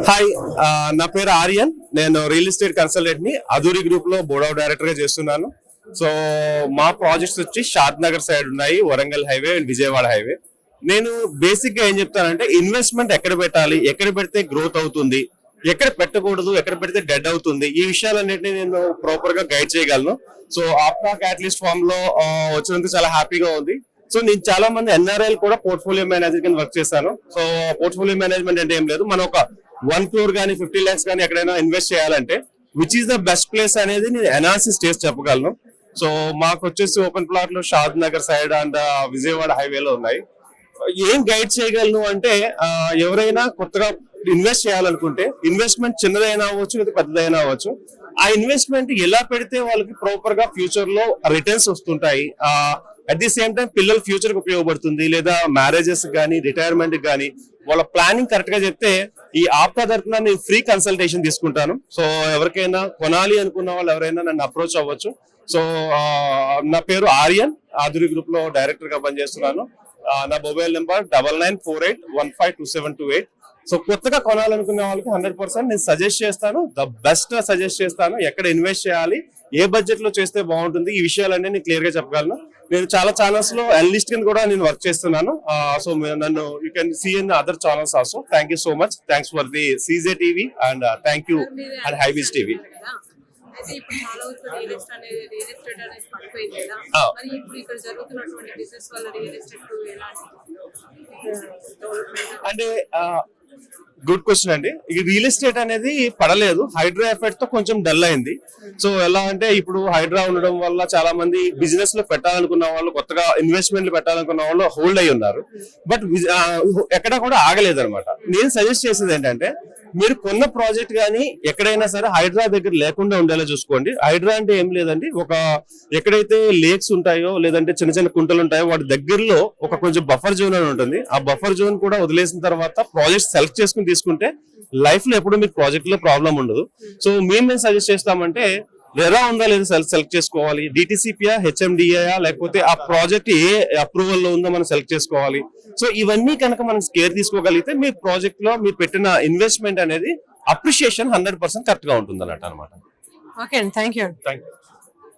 Hi, నా పేరు ఆర్యన్. నేను రియల్ ఎస్టేట్ కన్సల్టెంట్ ని అధూరి గ్రూప్ లో బోర్డ్ ఆఫ్ డైరెక్టర్ గా చేస్తున్నాను. సో మా ప్రాజెక్ట్స్ వచ్చి షాద్ నగర్ సైడ్ ఉన్నాయి, Warangal highway and Vijayawada highway. నేను బేసిక్ గా ఏం చెప్తానంటే, ఇన్వెస్ట్మెంట్ ఎక్కడ పెట్టాలి, ఎక్కడ పెడితే గ్రోత్ అవుతుంది, ఎక్కడ పెట్టకూడదు, ఎక్కడ పెడితే డెడ్ అవుతుంది, ఈ విషయాలన్నింటినీ నేను ప్రాపర్ గా గైడ్ చేయగలను. సో ఆప్నా క్యాటలిస్ట్ ఫార్మ్ లో వచ్చినందుకు చాలా హ్యాపీగా ఉంది. సో నేను చాలా మంది ఎన్ఆర్ఐ కూడా పోర్ట్ఫోలియో మేనేజర్ కింద వర్క్ చేశాను. సో పోర్ట్ఫోలియో మేనేజ్మెంట్ అంటే ఏం లేదు, మనం ఒక 1 crore కానీ 50 lakhs కానీ ఎక్కడైనా ఇన్వెస్ట్ చేయాలంటే which is the best place అనేది నేను అనాలిసిస్ చేసి చెప్పగలను. సో మాకు వచ్చేసి ఓపెన్ ప్లాట్ లో షాద్ నగర్ సైడ్ అండ్ విజయవాడ హైవేలో ఉన్నాయి. ఏం గైడ్ చేయగలను అంటే, ఎవరైనా కొత్తగా ఇన్వెస్ట్ చేయాలనుకుంటే, ఇన్వెస్ట్మెంట్ చిన్నదైనా అవ్వచ్చు లేదా పెద్దదైనా అవ్వచ్చు, ఆ ఇన్వెస్ట్మెంట్ ఎలా పెడితే వాళ్ళకి ప్రాపర్ గా ఫ్యూచర్ లో రిటర్న్స్ వస్తుంటాయి, అట్ ది సేమ్ టైం పిల్లల ఫ్యూచర్ కి ఉపయోగపడుతుంది, లేదా మ్యారేజెస్ కానీ రిటైర్మెంట్ కానీ వాళ్ళ ప్లానింగ్ కరెక్ట్ గా చెప్తే ఈ ఆప్తా తరఫున నేను ఫ్రీ కన్సల్టేషన్ తీసుకుంటాను. సో ఎవరికైనా కొనాలి అనుకున్న వాళ్ళు ఎవరైనా నన్ను అప్రోచ్ అవ్వచ్చు. సో నా పేరు ఆర్యన్, ఆధురి గ్రూప్ లో డైరెక్టర్ గా పనిచేస్తున్నాను. నా మొబైల్ నెంబర్ 9948152728. సో కొత్తగా కొనాలనుకునే వాళ్ళకి 100% నేను సజెస్ట్ చేస్తాను, ద బెస్ట్ సజెస్ట్ చేస్తాను, ఎక్కడ ఇన్వెస్ట్ చేయాలి, ఏ బడ్జెట్ లో చేస్తే బాగుంటుంది, ఈ విషయాలన్నీ నేను క్లియర్ గా చెప్పగలను. నేను చాలా ఛానల్స్ లో అనలిస్ట్ కింద కూడా నేను వర్క్ చేస్తున్నాను. సో నన్ను you can see in other channels also. Thank you so much. Thanks for the CJ TV and thank you and hybiz TV. అంటే గుడ్ క్వశ్చన్ అండి. ఈ రియల్ ఎస్టేట్ అనేది పడలేదు, హైడ్రా ఎఫెక్ట్ తో కొంచెం డల్ అయింది. సో ఎలా అంటే, ఇప్పుడు హైడ్రా ఉండడం వల్ల చాలా మంది బిజినెస్ లో పెట్టాలనుకున్న వాళ్ళు, కొత్తగా ఇన్వెస్ట్మెంట్లు పెట్టాలనుకున్న వాళ్ళు హోల్డ్ అయి ఉన్నారు. బట్ ఎక్కడ కూడా ఆగలేదు అనమాట. నేను సజెస్ట్ చేసేది ఏంటంటే, మీరు కొన్న ప్రాజెక్ట్ కానీ ఎక్కడైనా సరే హైడ్రా దగ్గర లేకుండా ఉండేలా చూసుకోండి. హైడ్రా అంటే ఏం లేదండి, ఒక ఎక్కడైతే లేక్స్ ఉంటాయో లేదంటే చిన్న చిన్న కుంటలు ఉంటాయో వాటి దగ్గరలో ఒక కొంచెం బఫర్ జోన్ అని ఉంటుంది. ఆ బఫర్ జోన్ కూడా వదిలేసిన తర్వాత ప్రాజెక్ట్ సెలెక్ట్ చేసుకుని తీసుకుంటే లైఫ్ లో ఎప్పుడు మీకు ప్రాజెక్ట్ లో ప్రాబ్లం ఉండదు. సో మేము సజెస్ట్ చేస్తామంటే, ఎలా ఉందా లేదా సెలెక్ట్ చేసుకోవాలి, డిటిసిపియా, హెచ్ఎండిఏ, లేకపోతే ఆ ప్రాజెక్ట్ ఏ అప్రూవల్ లో ఉందో మనం సెలెక్ట్ చేసుకోవాలి. సో ఇవన్నీ కనుక మనం కేర్ తీసుకోగలిగితే మీ ప్రాజెక్ట్ లో మీరు పెట్టిన ఇన్వెస్ట్మెంట్ అనేది అప్రిషియేషన్ 100% కరెక్ట్ గా ఉంటుంది అన్నట్టు అనమాట. Okay, thank you.